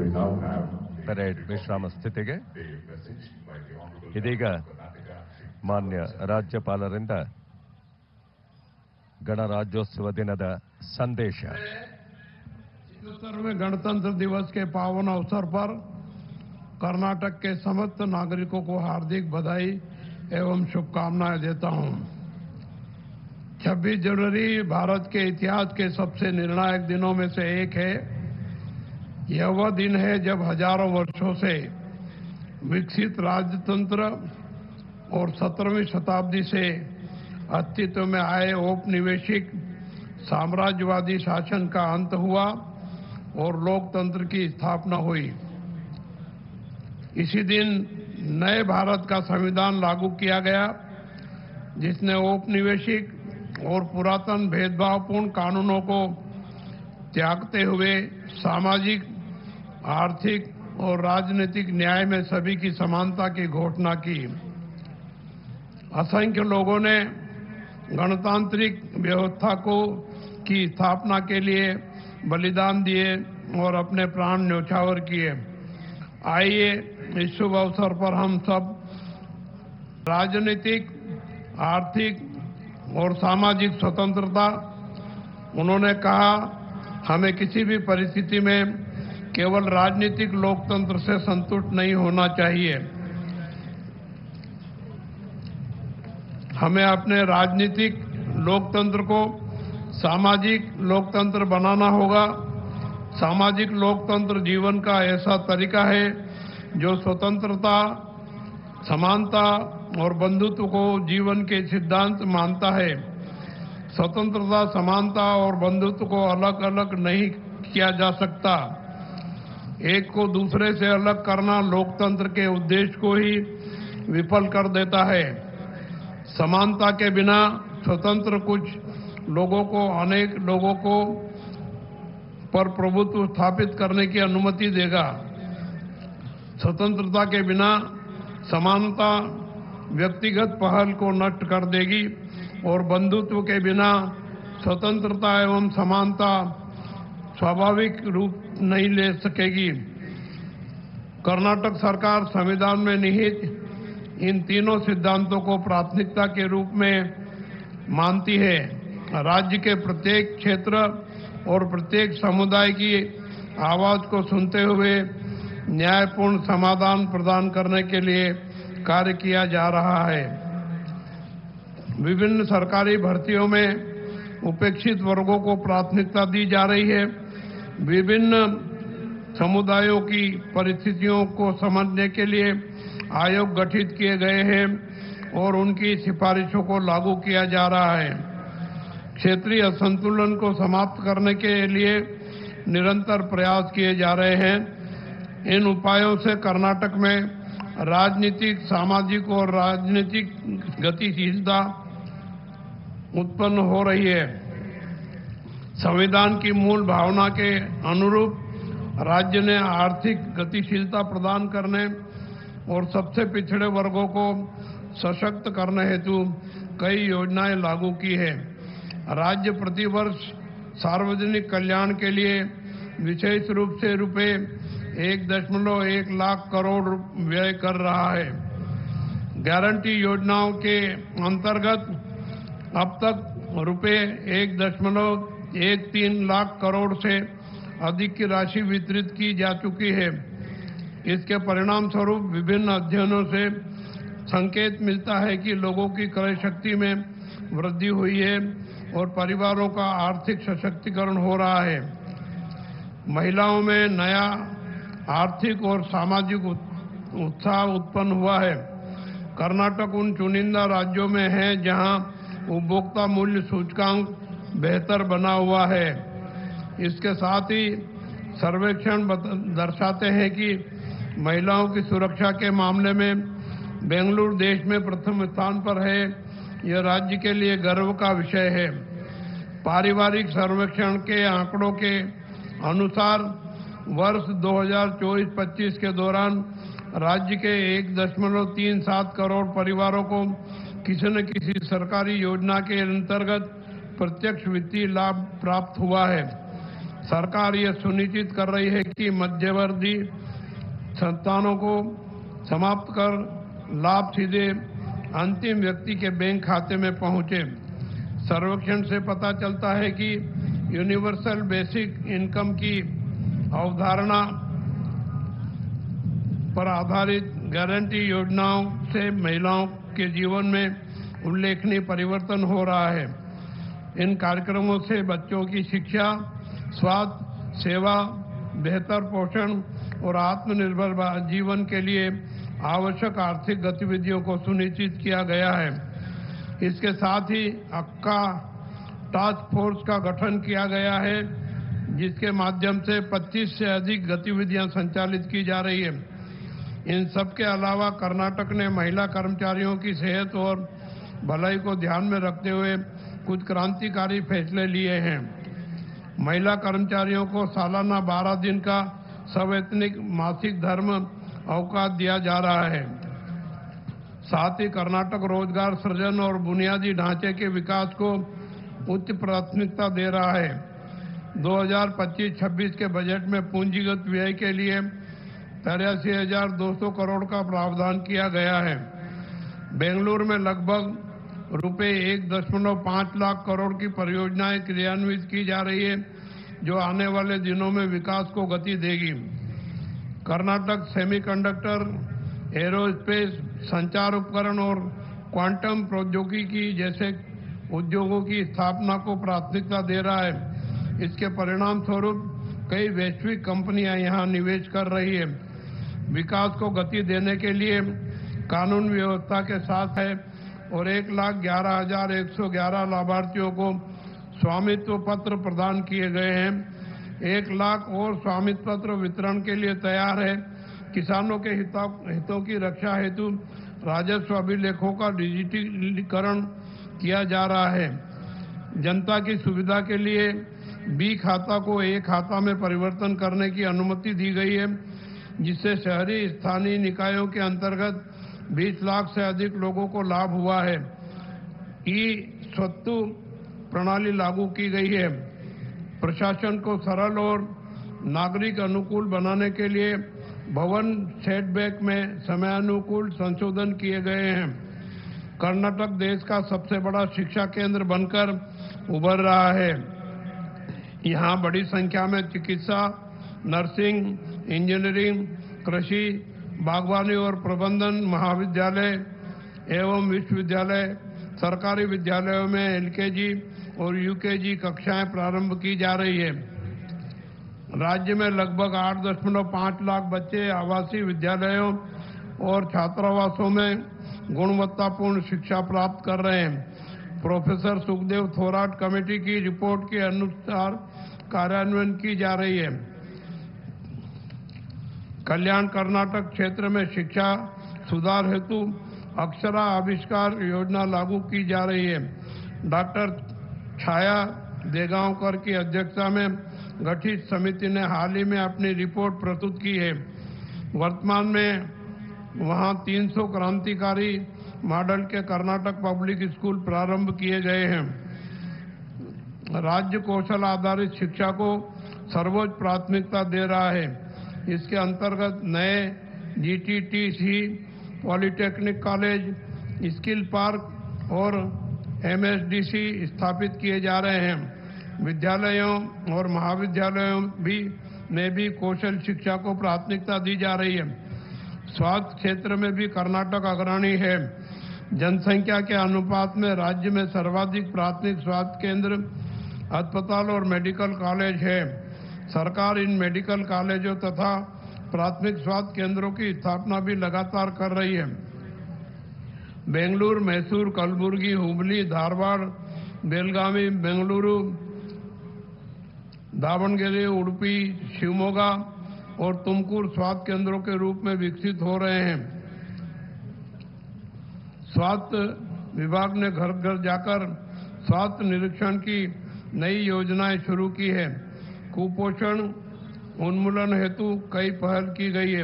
We now have parade ವಿಶ್ರಾಮ ಸ್ಥಿತಿಗೆ a message by the Honorable ಇದೀಗ Karnataka Chief ಮಾನ್ಯ ರಾಜ್ಯಪಾಲರಿಂದ ಗಣರಾಜ್ಯೋತ್ಸವ ದಿನದ ಸಂದೇಶ. 77वें गणतंत्र दिवस के पावन अवसर पर कर्नाटक के समस्त नागरिकों को हार्दिक बधाई एवं शुभकामनाएं देता हूं। 26 जनवरी भारत के इतिहास के सबसे निर्णायक दिनों में से एक है। यह वह दिन है जब हजारों वर्षों से विकसित राजतंत्र और 17वीं शताब्दी से अस्तित्व में आए औपनिवेशिक साम्राज्यवादी शासन का अंत हुआ और लोकतंत्र की स्थापना हुई। इसी दिन नए भारत का संविधान लागू किया गया, जिसने औपनिवेशिक और पुरातन भेदभावपूर्ण कानूनों को त्यागते हुए सामाजिक, आर्थिक और राजनीतिक न्याय में सभी की समानता की घोषणा की। असंख्य लोगों ने गणतांत्रिक व्यवस्था की स्थापना के लिए बलिदान दिए और अपने प्राण न्यौछावर किए। आइए इस शुभ अवसर पर हम सब राजनीतिक, आर्थिक और सामाजिक स्वतंत्रता, उन्होंने कहा, हमें किसी भी परिस्थिति में केवल राजनीतिक लोकतंत्र से संतुष्ट नहीं होना चाहिए। हमें अपने राजनीतिक लोकतंत्र को सामाजिक लोकतंत्र बनाना होगा। सामाजिक लोकतंत्र जीवन का ऐसा तरीका है जो स्वतंत्रता, समानता और बंधुत्व को जीवन के सिद्धांत मानता है। स्वतंत्रता, समानता और बंधुत्व को अलग अलग नहीं किया जा सकता। एक को दूसरे से अलग करना लोकतंत्र के उद्देश्य को ही विफल कर देता है। समानता के बिना स्वतंत्र कुछ लोगों को अनेक लोगों को पर प्रभुत्व स्थापित करने की अनुमति देगा। स्वतंत्रता के बिना समानता व्यक्तिगत पहल को नष्ट कर देगी और बंधुत्व के बिना स्वतंत्रता एवं समानता स्वाभाविक रूप नहीं ले सकेगी। कर्नाटक सरकार संविधान में निहित इन तीनों सिद्धांतों को प्राथमिकता के रूप में मानती है। राज्य के प्रत्येक क्षेत्र और प्रत्येक समुदाय की आवाज को सुनते हुए न्यायपूर्ण समाधान प्रदान करने के लिए कार्य किया जा रहा है। विभिन्न सरकारी भर्तियों में उपेक्षित वर्गों को प्राथमिकता दी जा रही है। विभिन्न समुदायों की परिस्थितियों को समझने के लिए आयोग गठित किए गए हैं और उनकी सिफारिशों को लागू किया जा रहा है। क्षेत्रीय असंतुलन को समाप्त करने के लिए निरंतर प्रयास किए जा रहे हैं। इन उपायों से कर्नाटक में राजनीतिक, सामाजिक और राजनीतिक गतिशीलता उत्पन्न हो रही है। संविधान की मूल भावना के अनुरूप राज्य ने आर्थिक गतिशीलता प्रदान करने और सबसे पिछड़े वर्गों को सशक्त करने हेतु कई योजनाएं लागू की है। राज्य प्रतिवर्ष सार्वजनिक कल्याण के लिए विशेष रूप से रुपए 1.1 लाख करोड़ व्यय कर रहा है। गारंटी योजनाओं के अंतर्गत अब तक रुपए 1.13 लाख करोड़ से अधिक की राशि वितरित की जा चुकी है। इसके परिणाम स्वरूप विभिन्न अध्ययनों से संकेत मिलता है कि लोगों की क्रय शक्ति में वृद्धि हुई है और परिवारों का आर्थिक सशक्तिकरण हो रहा है। महिलाओं में नया आर्थिक और सामाजिक उत्साह उत्पन्न हुआ है। कर्नाटक उन चुनिंदा राज्यों में है जहां उपभोक्ता मूल्य सूचकांक बेहतर बना हुआ है। इसके साथ ही सर्वेक्षण दर्शाते हैं कि महिलाओं की सुरक्षा के मामले में बेंगलुरु देश में प्रथम स्थान पर है। यह राज्य के लिए गर्व का विषय है। पारिवारिक सर्वेक्षण के आंकड़ों के अनुसार वर्ष 2024-25 के दौरान राज्य के 1.37 करोड़ परिवारों को किसी न किसी सरकारी योजना के अंतर्गत प्रत्यक्ष वित्तीय लाभ प्राप्त हुआ है। सरकार यह सुनिश्चित कर रही है कि मध्यवर्ती संस्थानों को समाप्त कर लाभ सीधे अंतिम व्यक्ति के बैंक खाते में पहुंचे। सर्वेक्षण से पता चलता है कि यूनिवर्सल बेसिक इनकम की अवधारणा पर आधारित गारंटी योजनाओं से महिलाओं के जीवन में उल्लेखनीय परिवर्तन हो रहा है। इन कार्यक्रमों से बच्चों की शिक्षा, स्वास्थ्य सेवा, बेहतर पोषण और आत्मनिर्भर जीवन के लिए आवश्यक आर्थिक गतिविधियों को सुनिश्चित किया गया है। इसके साथ ही अक्का टास्क फोर्स का गठन किया गया है, जिसके माध्यम से 25 से अधिक गतिविधियां संचालित की जा रही है। इन सब के अलावा कर्नाटक ने महिला कर्मचारियों की सेहत और भलाई को ध्यान में रखते हुए कुछ क्रांतिकारी फैसले लिए हैं। महिला कर्मचारियों को सालाना 12 दिन का सवैतनिक मासिक धर्म अवकाश दिया जा रहा है। साथ ही कर्नाटक रोजगार सृजन और बुनियादी ढांचे के विकास को उच्च प्राथमिकता दे रहा है। 2025-26 के बजट में पूंजीगत व्यय के लिए 83,200 करोड़ का प्रावधान किया गया है। बेंगलुरु में लगभग रुपए 1.5 लाख करोड़ की परियोजनाएं क्रियान्वित की जा रही है, जो आने वाले दिनों में विकास को गति देगी। कर्नाटक सेमीकंडक्टर, एरोस्पेस, संचार उपकरण और क्वांटम प्रौद्योगिकी जैसे उद्योगों की स्थापना को प्राथमिकता दे रहा है। इसके परिणाम स्वरूप कई वैश्विक कंपनियां यहां निवेश कर रही है। विकास को गति देने के लिए कानून व्यवस्था के साथ है और 1,11,111 लाभार्थियों को स्वामित्व पत्र प्रदान किए गए हैं। 1 लाख और स्वामित्व पत्र वितरण के लिए तैयार है। किसानों के हितों की रक्षा हेतु राजस्व अभिलेखों का डिजिटलीकरण किया जा रहा है। जनता की सुविधा के लिए बी खाता को ए खाता में परिवर्तन करने की अनुमति दी गई है, जिससे शहरी स्थानीय निकायों के अंतर्गत 20 लाख से अधिक लोगों को लाभ हुआ है। ई स्वत्तु प्रणाली लागू की गई है। प्रशासन को सरल और नागरिक अनुकूल बनाने के लिए भवन सेटबैक में समयानुकूल संशोधन किए गए हैं। कर्नाटक देश का सबसे बड़ा शिक्षा केंद्र बनकर उभर रहा है। यहाँ बड़ी संख्या में चिकित्सा, नर्सिंग, इंजीनियरिंग, कृषि, बागवानी और प्रबंधन महाविद्यालय एवं विश्वविद्यालय, सरकारी विद्यालयों में एलकेजी और यूकेजी कक्षाएं प्रारंभ की जा रही है। राज्य में लगभग 8.5 लाख बच्चे आवासीय विद्यालयों और छात्रावासों में गुणवत्तापूर्ण शिक्षा प्राप्त कर रहे हैं। प्रोफेसर सुखदेव थोराट कमेटी की रिपोर्ट के अनुसार कार्यान्वयन की जा रही है। कल्याण कर्नाटक क्षेत्र में शिक्षा सुधार हेतु अक्षरा आविष्कार योजना लागू की जा रही है। डॉक्टर छाया देगांवकर की अध्यक्षता में गठित समिति ने हाल ही में अपनी रिपोर्ट प्रस्तुत की है। वर्तमान में वहां 300 क्रांतिकारी मॉडल के कर्नाटक पब्लिक स्कूल प्रारंभ किए गए हैं। राज्य कौशल आधारित शिक्षा को सर्वोच्च प्राथमिकता दे रहा है। इसके अंतर्गत नए जीटीटीसी, पॉलिटेक्निक कॉलेज, स्किल पार्क और एमएसडीसी स्थापित किए जा रहे हैं। विद्यालयों और महाविद्यालयों में भी कौशल शिक्षा को प्राथमिकता दी जा रही है। स्वास्थ्य क्षेत्र में भी कर्नाटक अग्रणी है। जनसंख्या के अनुपात में राज्य में सर्वाधिक प्राथमिक स्वास्थ्य केंद्र, अस्पताल और मेडिकल कॉलेज है। सरकार इन मेडिकल कॉलेजों तथा प्राथमिक स्वास्थ्य केंद्रों की स्थापना भी लगातार कर रही है। बेंगलुरु, मैसूर, कलबुर्गी, हुबली, धारवाड़, बेलगावी, बेंगलुरु, दावणगेरे, उडुपी, शिवमोगा और तुमकुर स्वास्थ्य केंद्रों के रूप में विकसित हो रहे हैं। स्वास्थ्य विभाग ने घर घर जाकर स्वास्थ्य निरीक्षण की नई योजनाएं शुरू की है। कुपोषण उन्मूलन हेतु कई पहल की गई है।